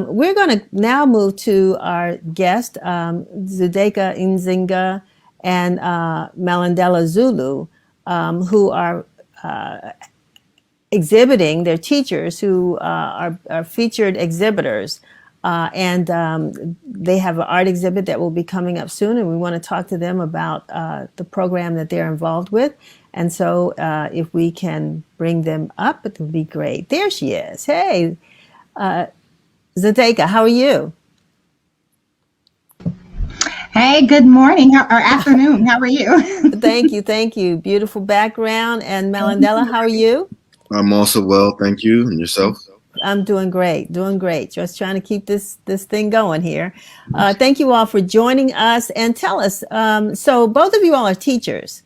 We're going to now move to our guest, Zsudayka Nzinga and Malandela Zulu, who are exhibiting. They're teachers who are featured exhibitors. And they have an art exhibit that will be coming up soon, and we want to talk to them about the program that they're involved with. And so if we can bring them up, it would be great. There she is. Hey, Zsudayka, how are you? Hey, good morning or afternoon. How are you? Thank you. Beautiful background. And Malandela, how are you? I'm also well, thank you. And yourself? I'm doing great. Just trying to keep this thing going here. Thank you all for joining us, and tell us. So both of you all are teachers.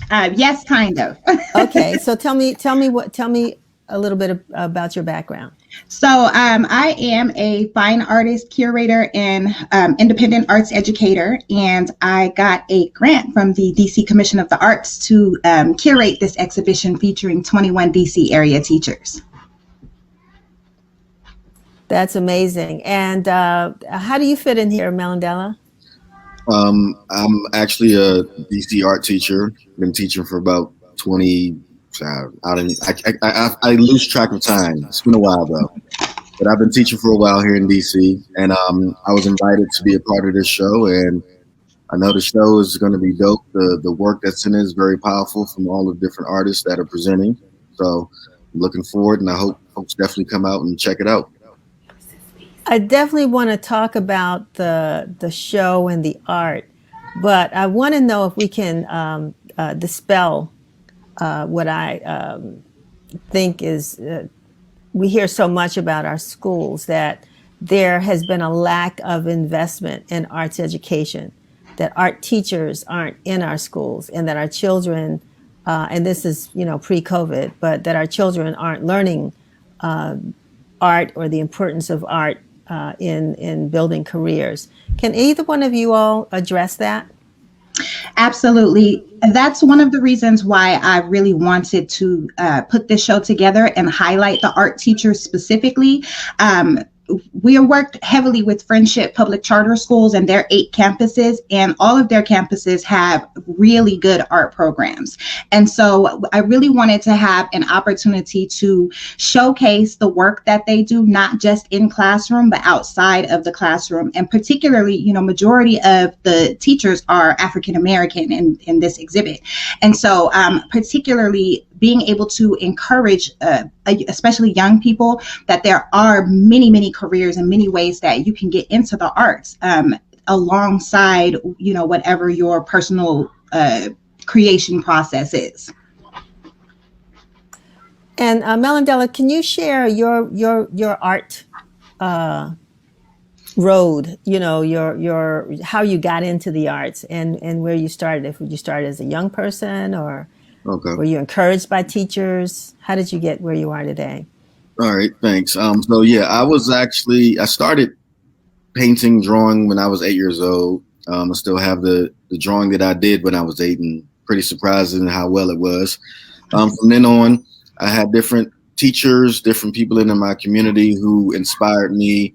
Yes, kind of. Okay, so tell me a little bit about your background. So I am a fine artist, curator, and independent arts educator, and I got a grant from the DC Commission of the Arts to curate this exhibition featuring 21 DC area teachers. That's amazing. And how do you fit in here, Malandela? I'm actually a DC art teacher. Been teaching for about 20. I lose track of time. It's been a while though, but I've been teaching for a while here in DC, and I was invited to be a part of this show, and I know the show is going to be dope. The work that's in it is very powerful from all the different artists that are presenting. So I'm looking forward, and I hope folks definitely come out and check it out. I definitely want to talk about the show and the art, but I want to know if we can dispel what I think is, we hear so much about our schools that there has been a lack of investment in arts education, that art teachers aren't in our schools, and that our children, and this is, pre-COVID, but that our children aren't learning art or the importance of art in building careers. Can either one of you all address that? Absolutely. That's one of the reasons why I really wanted to put this show together and highlight the art teachers specifically. We worked heavily with Friendship Public Charter Schools and their 8 campuses, and all of their campuses have really good art programs. And so I really wanted to have an opportunity to showcase the work that they do, not just in classroom, but outside of the classroom. And particularly, majority of the teachers are African American in this exhibit. And so particularly being able to encourage, especially young people, that there are many, many careers and many ways that you can get into the arts alongside, whatever your personal creation process is. And Malandela, can you share your art road? Your how you got into the arts and where you started. If you started as a young person, or were you encouraged by teachers? How did you get where you are today? All right, thanks. So yeah, I started painting, drawing when I was 8 years old. I still have the drawing that I did when I was 8, and pretty surprising how well it was. From then on, I had different teachers, different people in my community who inspired me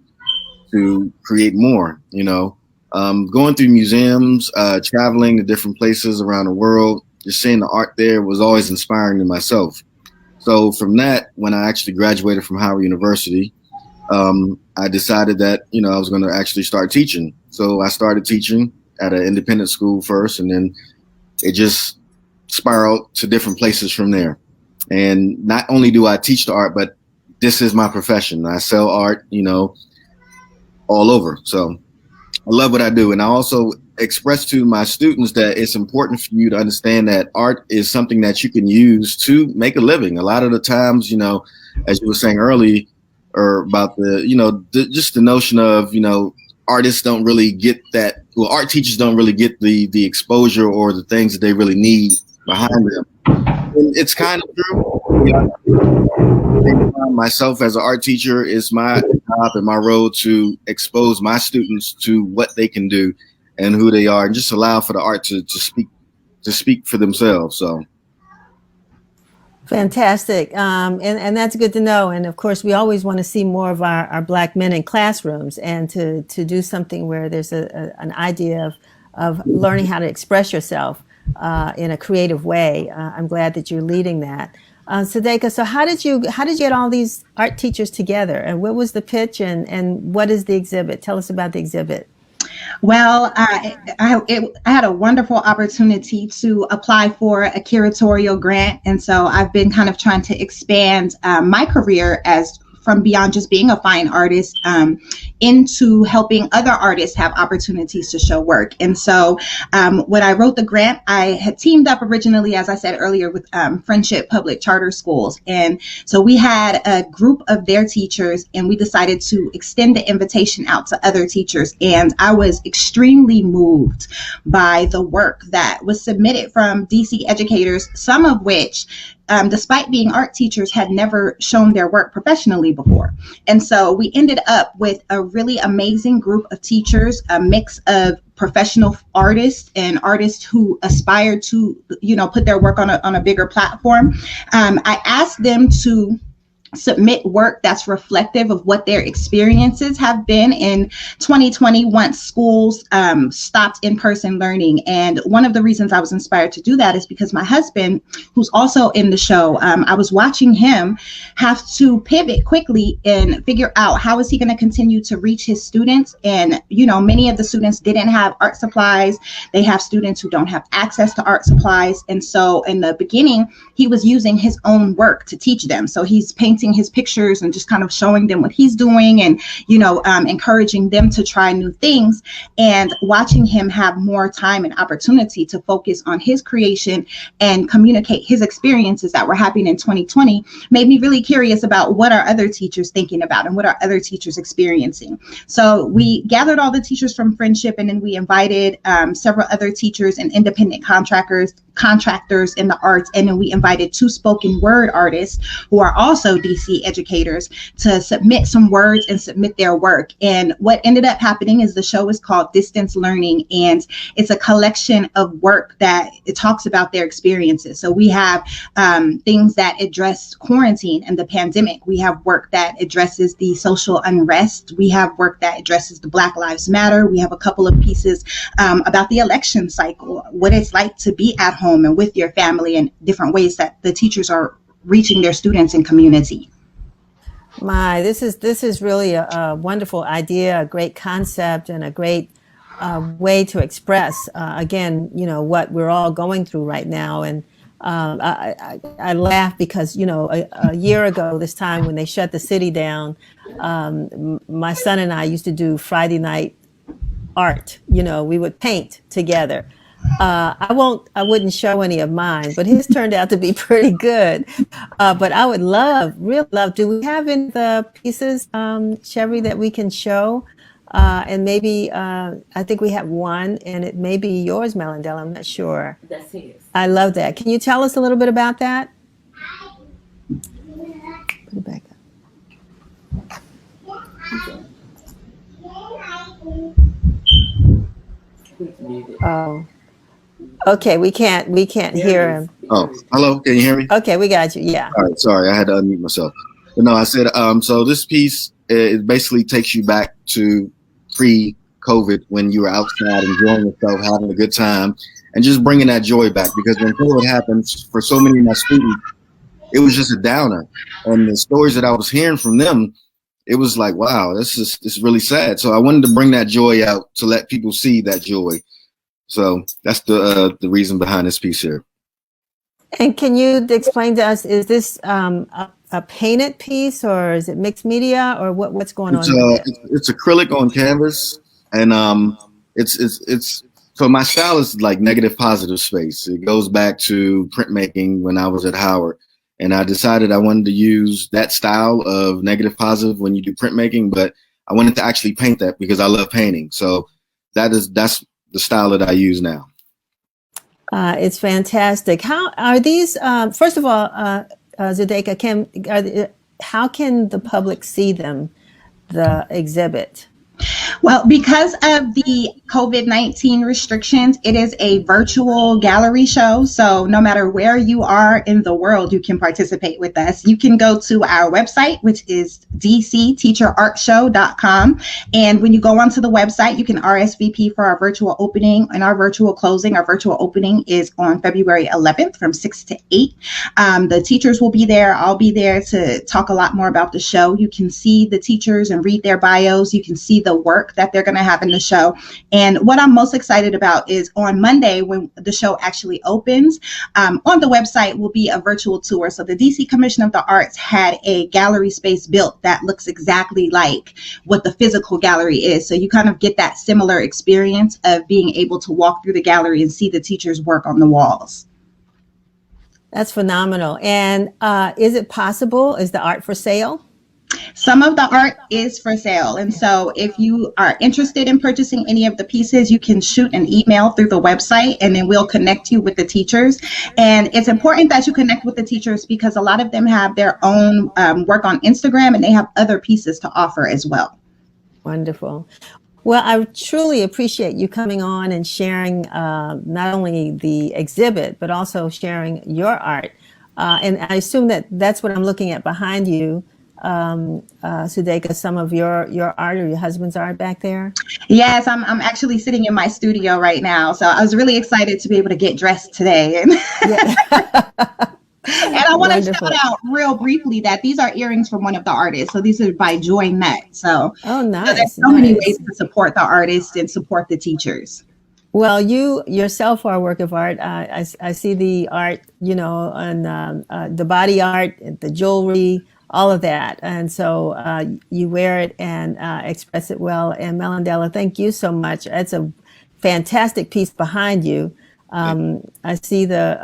to create more, going through museums, traveling to different places around the world, just seeing the art there was always inspiring to myself. So from that, when I actually graduated from Howard University, I decided that, I was going to actually start teaching. So I started teaching at an independent school first, and then it just spiraled to different places from there. And not only do I teach the art, but this is my profession. I sell art, all over. So I love what I do. And I also express to my students that it's important for you to understand that art is something that you can use to make a living. A lot of the times, as you were saying earlier, or about just the notion of, artists don't really get that. Well, art teachers don't really get the exposure or the things that they really need behind them. And it's kind of true. Myself as an art teacher, it's my job and my role to expose my students to what they can do and who they are, and just allow for the art to speak for themselves. So Fantastic. And that's good to know. And of course, we always want to see more of our Black men in classrooms, and to do something where there's an idea of learning how to express yourself in a creative way. I'm glad that you're leading that. Zsudayka, so how did you get all these art teachers together, and what was the pitch, and what is the exhibit? Tell us about the exhibit. Well, I had a wonderful opportunity to apply for a curatorial grant. And so I've been kind of trying to expand my career as from beyond just being a fine artist into helping other artists have opportunities to show work. And so when I wrote the grant, I had teamed up originally, as I said earlier, with Friendship Public Charter Schools. And so we had a group of their teachers, and we decided to extend the invitation out to other teachers. And I was extremely moved by the work that was submitted from DC educators, some of which despite being art teachers, had never shown their work professionally before. And so we ended up with a really amazing group of teachers, a mix of professional artists and artists who aspire to, put their work on a bigger platform. I asked them to submit work that's reflective of what their experiences have been in 2020 once schools stopped in-person learning. And one of the reasons I was inspired to do that is because my husband, who's also in the show, I was watching him have to pivot quickly and figure out how is he going to continue to reach his students. And, many of the students didn't have art supplies. They have students who don't have access to art supplies. And so in the beginning, he was using his own work to teach them. So he's painting his pictures and just kind of showing them what he's doing and, encouraging them to try new things, and watching him have more time and opportunity to focus on his creation and communicate his experiences that were happening in 2020 made me really curious about what are other teachers thinking about and what are other teachers experiencing. So we gathered all the teachers from Friendship, and then we invited several other teachers and independent contractors in the arts, and then we invited 2 spoken word artists who are also DC educators to submit some words and submit their work. And what ended up happening is the show is called Distance Learning, and it's a collection of work that it talks about their experiences. So we have things that address quarantine and the pandemic. We have work that addresses the social unrest. We have work that addresses the Black Lives Matter. We have a couple of pieces about the election cycle, what it's like to be at home and with your family, and different ways that the teachers are reaching their students and community. This is really a wonderful idea, a great concept, and a great way to express again, what we're all going through right now. And I laugh because a year ago this time, when they shut the city down, my son and I used to do Friday night art. We would paint together. I wouldn't show any of mine, but his turned out to be pretty good. But I would really love, do we have any of the pieces, Chevy, that we can show? And maybe, I think we have one, and it may be yours, Malandela, I'm not sure. That's his. I love that. Can you tell us a little bit about that? Put it back up. Oh. Okay, we can't hear him. Oh, hello, can you hear me? Okay, we got you. Yeah. All right, sorry, I had to unmute myself. But no, I said, so this piece, it basically takes you back to pre-COVID, when you were outside enjoying yourself, having a good time, and just bringing that joy back. Because when COVID happens, for so many of my students, it was just a downer. And the stories that I was hearing from them, it was like, wow, this is really sad. So I wanted to bring that joy out to let people see that joy. So that's the reason behind this piece here. And can you explain to us, is this a painted piece, or is it mixed media, or what's going on? It's acrylic on canvas, and it's so my style is like negative positive space. It goes back to printmaking when I was at Howard, and I decided I wanted to use that style of negative positive when you do printmaking, but I wanted to actually paint that because I love painting. So that's the style that I use now. It's fantastic. How are these? First of all, Zsudayka, how can the public see them, the exhibit? Well, because of the COVID-19 restrictions, it is a virtual gallery show. So no matter where you are in the world, you can participate with us. You can go to our website, which is dcteacherartshow.com. And when you go onto the website, you can RSVP for our virtual opening and our virtual closing. Our virtual opening is on February 11th from 6 to 8. The teachers will be there. I'll be there to talk a lot more about the show. You can see the teachers and read their bios. You can see the work that they're going to have in the show. And what I'm most excited about is on Monday, when the show actually opens, on the website will be a virtual tour. So the DC Commission of the Arts had a gallery space built that looks exactly like what the physical gallery is. So you kind of get that similar experience of being able to walk through the gallery and see the teachers' work on the walls. That's phenomenal. And is it possible? Is the art for sale? Some of the art is for sale. And so if you are interested in purchasing any of the pieces, you can shoot an email through the website and then we'll connect you with the teachers. And it's important that you connect with the teachers because a lot of them have their own work on Instagram and they have other pieces to offer as well. Wonderful. Well, I truly appreciate you coming on and sharing not only the exhibit, but also sharing your art. And I assume that that's what I'm looking at behind you. Zsudayka, some of your art or your husband's art back there? Yes, I'm actually sitting in my studio right now. So I was really excited to be able to get dressed today. Yeah. And I want to Wonderful. shout out real briefly that these are earrings from one of the artists. So these are by Joy Net. So, Oh, nice. so there's so many ways to support the artists and support the teachers. Well, you yourself are a work of art. I see the art, you know, on the body art, the jewelry, all of that. And so you wear it and express it well. And Malandela, thank you so much. It's a fantastic piece behind you. I see the,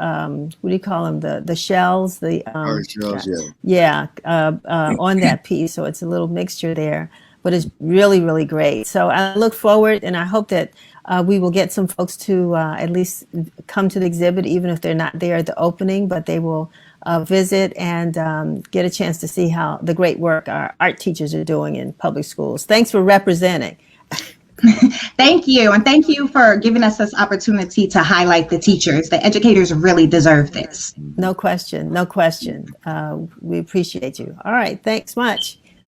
what do you call them? The shells, the Art shells, on that piece. So it's a little mixture there, but it's really, really great. So I look forward and I hope that we will get some folks to at least come to the exhibit, even if they're not there at the opening, but they will visit and get a chance to see how the great work our art teachers are doing in public schools. Thanks for representing. Thank you. And thank you for giving us this opportunity to highlight the teachers. The educators really deserve this. No question. No question. We appreciate you. All right. Thanks much.